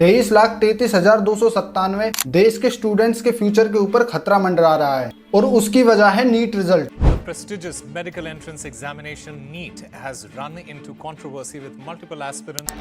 23,33,297 देश के स्टूडेंट्स के फ्यूचर के ऊपर खतरा मंडरा रहा है और उसकी वजह है NEET result. Prestigious medical entrance examination NEET has run into controversy with multiple aspirants.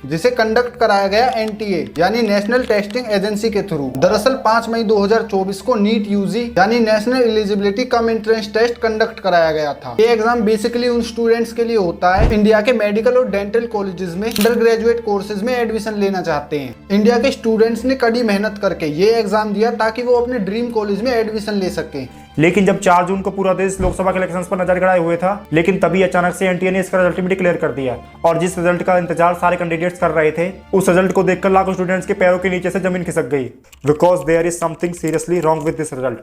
जिसे कंडक्ट कराया गया एनटीए यानी नेशनल टेस्टिंग एजेंसी के थ्रू। दरअसल 5 मई 2024 को नीट यूजी यानी National Eligibility cum Entrance Test conduct कराया गया था। ये एग्जाम बेसिकली उन स्टूडेंट्स के लिए होता है इंडिया के मेडिकल और डेंटल कॉलेजेस में अंडर ग्रेजुएट कोर्सेज में एडमिशन लेना चाहते हैं। इंडिया के स्टूडेंट्स ने कड़ी मेहनत करके ये एग्जाम दिया ताकि वो अपने ड्रीम कॉलेज में एडमिशन ले सके। लेकिन जब 4 जून को पूरा देश लोकसभा के इलेक्शंस पर नजर गड़ाए हुए था, लेकिन तभी अचानक से एनटीए ने इसका रिजल्ट भी डिक्लेयर कर दिया और जिस रिजल्ट का इंतजार सारे कैंडिडेट्स कर रहे थे, उस रिजल्ट को देखकर लाखों स्टूडेंट्स के पैरों के नीचे से जमीन खिसक गई। Because there is something seriously wrong with this result.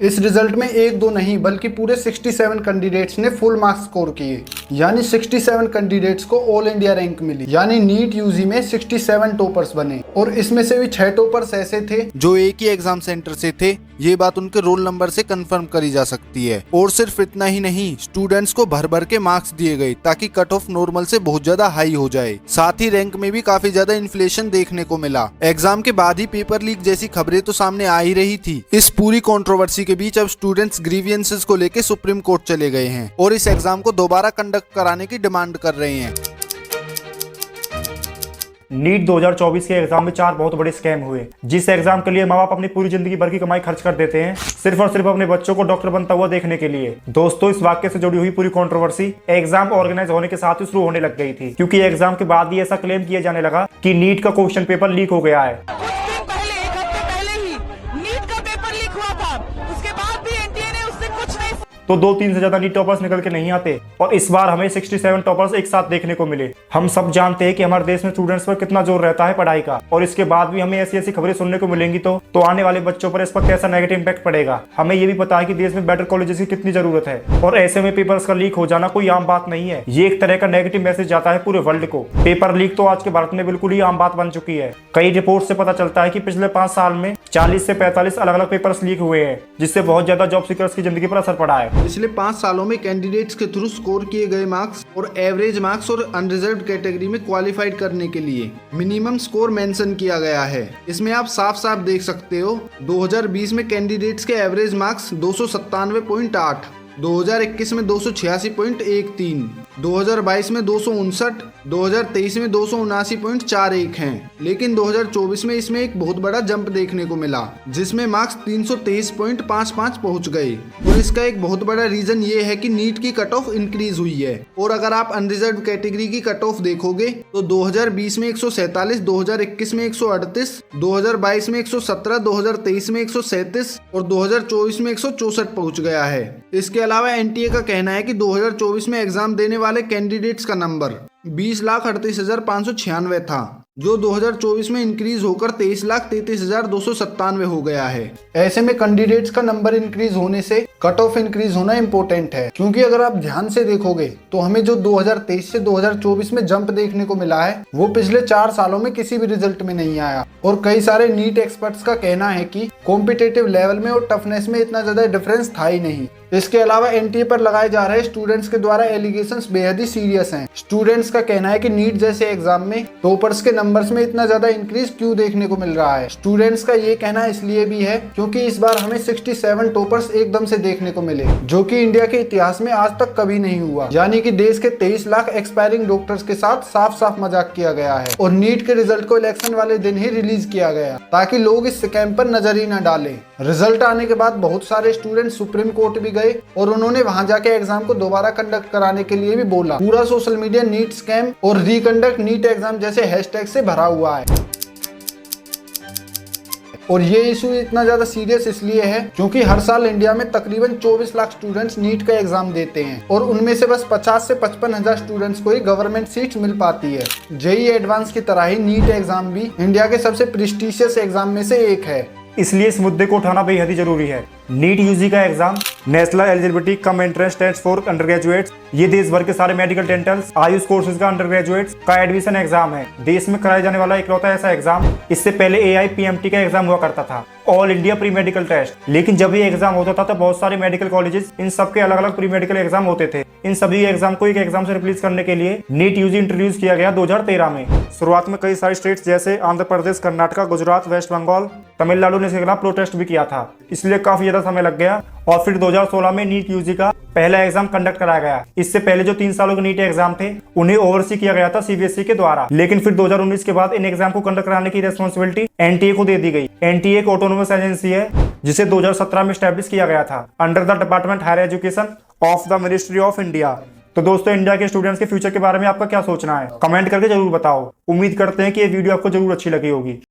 इस रिजल्ट में 1-2 नहीं बल्कि पूरे 67 कैंडिडेट्स ने फुल मार्क्स स्कोर किए, यानी 67 कैंडिडेट्स को ऑल इंडिया रैंक मिली, यानी नीट यूजी में 67 टॉपर्स बने। और इसमें से भी 6 टॉपर्स ऐसे थे जो एक ही एग्जाम सेंटर से थे। ये बात उनके रोल नंबर से कंफर्म करी जा सकती है। और सिर्फ इतना ही नहीं, स्टूडेंट्स को भर भर के मार्क्स दिए गए ताकि कट ऑफ नॉर्मल से बहुत ज्यादा हाई हो जाए। साथ ही रैंक में भी काफी ज्यादा इन्फ्लेशन देखने को मिला। एग्जाम के बाद ही पेपर लीक जैसी खबरें तो सामने आ ही रही थी। इस पूरी कंट्रोवर्सी के बीच अब स्टूडेंट्स ग्रीवियंसेस को लेकर सुप्रीम कोर्ट चले गए हैं और इस एग्जाम को दोबारा कंडक्ट कराने की डिमांड कर रहे हैं। नीट 2024 के एग्जाम में 4 बहुत बड़े स्कैम हुए, जिस एग्जाम के लिए माँ बाप अपनी पूरी जिंदगी भर की कमाई खर्च कर देते हैं सिर्फ और सिर्फ अपने बच्चों को डॉक्टर बनता हुआ देखने के लिए। दोस्तों, इस वाक्य से जुड़ी हुई पूरी कंट्रोवर्सी एग्जाम ऑर्गेनाइज होने के साथ ही शुरू होने लग गई थी, क्योंकि एग्जाम के बाद ही ऐसा क्लेम किया जाने लगा कि नीट का क्वेश्चन पेपर लीक हो गया है। तो 2-3 से ज्यादा नीट टॉपर्स निकल के नहीं आते और इस बार हमें 67 टॉपर्स एक साथ देखने को मिले। हम सब जानते हैं कि हमारे देश में स्टूडेंट्स पर कितना जोर रहता है पढ़ाई का, और इसके बाद भी हमें ऐसी ऐसी खबरें सुनने को मिलेंगी तो आने वाले बच्चों पर इस पर कैसा नेगेटिव इम्पैक्ट पड़ेगा। हमें ये भी पता है कि देश में बेटर कॉलेजेस की कितनी जरूरत है और ऐसे में पेपर्स का लीक हो जाना कोई आम बात नहीं है। ये एक तरह का नेगेटिव मैसेज जाता है पूरे वर्ल्ड को। पेपर लीक तो आज के भारत में बिल्कुल ही आम बात बन चुकी है। कई रिपोर्ट से पता चलता है कि पिछले 5 साल में 40 से 45 अलग अलग पेपर्स लीक हुए हैं, जिससे बहुत ज्यादा जॉब सीकर्स की जिंदगी पर असर पड़ा है। पिछले 5 सालों में कैंडिडेट्स के थ्रू स्कोर किए गए मार्क्स और एवरेज मार्क्स और अनरिजर्व्ड कैटेगरी में क्वालिफाइड करने के लिए मिनिमम स्कोर मेंशन किया गया है। इसमें आप साफ साफ देख सकते हो 2020 में कैंडिडेट्स के एवरेज मार्क्स 297.8, 2021 में 286.13, 2022 में 259, 2023 में 279.41 हैं। लेकिन 2024 में इसमें एक बहुत बड़ा जंप देखने को मिला, जिसमें मार्क्स 323.55 पहुंच गए। और इसका एक बहुत बड़ा रीजन ये है कि नीट की कट ऑफ इंक्रीज हुई है। और अगर आप अनरिजर्व कैटेगरी की कट ऑफ देखोगे तो 2020 में 147, 2021 में 138, 2022 में 117, 2023 में 137 और 2024 में 164 पहुंच गया है। इसके अलावा एनटीए का कहना है कि 2024 में एग्जाम देने वाले कैंडिडेट्स का नंबर 20,38,596 था, जो 2024 में इंक्रीज होकर 23,33,297 हो गया है। ऐसे में कैंडिडेट्स का नंबर इंक्रीज होने से कट ऑफ इंक्रीज होना इम्पोर्टेंट है, क्योंकि अगर आप ध्यान से देखोगे तो हमें जो 2023 से 2024 में जंप देखने को मिला है वो पिछले 4 सालों में किसी भी रिजल्ट में नहीं आया। और कई सारे नीट एक्सपर्ट्स का कहना है कि कॉम्पिटिटिव लेवल में और टफनेस में इतना ज्यादा डिफरेंस था ही नहीं। इसके अलावा एनटीए पर लगाए जा रहे स्टूडेंट्स के द्वारा एलिगेशंस बेहद ही सीरियस हैं। स्टूडेंट्स का कहना है कि नीट जैसे एग्जाम में टॉपर्स के नंबर्स में इतना ज्यादा इंक्रीज क्यों देखने को मिल रहा है। स्टूडेंट्स का ये कहना इसलिए भी है क्योंकि इस बार हमें 67 टॉपर्स एकदम से देखने को मिले, जो कि इंडिया के इतिहास में आज तक कभी नहीं हुआ। यानी कि देश के 23 लाख एक्सपायरिंग डॉक्टर्स के साथ साफ साफ मजाक किया गया है और नीट के रिजल्ट को इलेक्शन वाले दिन ही रिलीज किया गया ताकि लोग इस स्कैम पर नजर ही न डालें। रिजल्ट आने के बाद बहुत सारे स्टूडेंट सुप्रीम कोर्ट भी गए और उन्होंने वहां जाके एग्जाम को दोबारा कंडक्ट कराने के लिए भी बोला। पूरा सोशल मीडिया नीट स्कैम और रिकंडक्ट नीट एग्जाम जैसे हैशटैग से भरा हुआ है। और ये इशू इतना ज्यादा सीरियस इसलिए है क्योंकि हर साल इंडिया में तकरीबन 24 लाख स्टूडेंट्स नीट का एग्जाम देते हैं और उनमें से बस 50 से 55 हजार स्टूडेंट्स को ही गवर्नमेंट सीट्स मिल पाती है। जेईई एडवांस की तरह ही नीट एग्जाम भी इंडिया के सबसे प्रेस्टिजियस एग्जाम में से एक है। इसलिए इस मुद्दे को उठाना बेहद ही जरूरी है। नीट यूजी का exam, National Eligibility cum Entrance Test for undergraduates, ये देश भर के सारे मेडिकल डेंटल्स आयुष कोर्सेज का अंडर ग्रेजुएट्स का एडमिशन एग्जाम है। देश में कराया जाने वाला इकलौता ऐसा एग्जाम। इससे पहले AIPMT का एग्जाम हुआ करता था, All India Pre Medical Test. लेकिन जब ये एग्जाम होता था तो बहुत सारे मेडिकल कॉलेजेस, इन सबके अलग अलग प्री मेडिकल एग्जाम होते थे। इन सभी एग्जाम को एक एग्जाम से रिप्लेस करने के लिए नीट यूजी इंट्रोड्यूस किया गया 2013 में। शुरुआत में कई सारे स्टेट्स जैसे आंध्र प्रदेश, कर्नाटक, गुजरात, वेस्ट बंगाल, तमिलनाडु ने इसके खिलाफ प्रोटेस्ट भी किया था, इसलिए काफी ज्यादा समय लग गया। और फिर 2016 में नीट यूजी का पहला एग्जाम कंडक्ट कराया गया। इससे पहले जो 3 सालों के नीट एग्जाम थे उन्हें ओवरसी किया गया था CBSE के द्वारा। लेकिन फिर 2019 के बाद इन एग्जाम को कंडक्ट कराने की रेस्पॉन्सिबिलिटी NTA को दे दी गई। NTA एक ऑटोनोमस एजेंसी है जिसे 2017 में स्टैब्लिश किया गया था under the department higher education of the ministry of India. तो दोस्तों, इंडिया के स्टूडेंट्स के फ्यूचर के बारे में आपका क्या सोचना है, कमेंट करके जरूर बताओ। उम्मीद करते हैं कि ये वीडियो आपको जरूर अच्छी लगी होगी।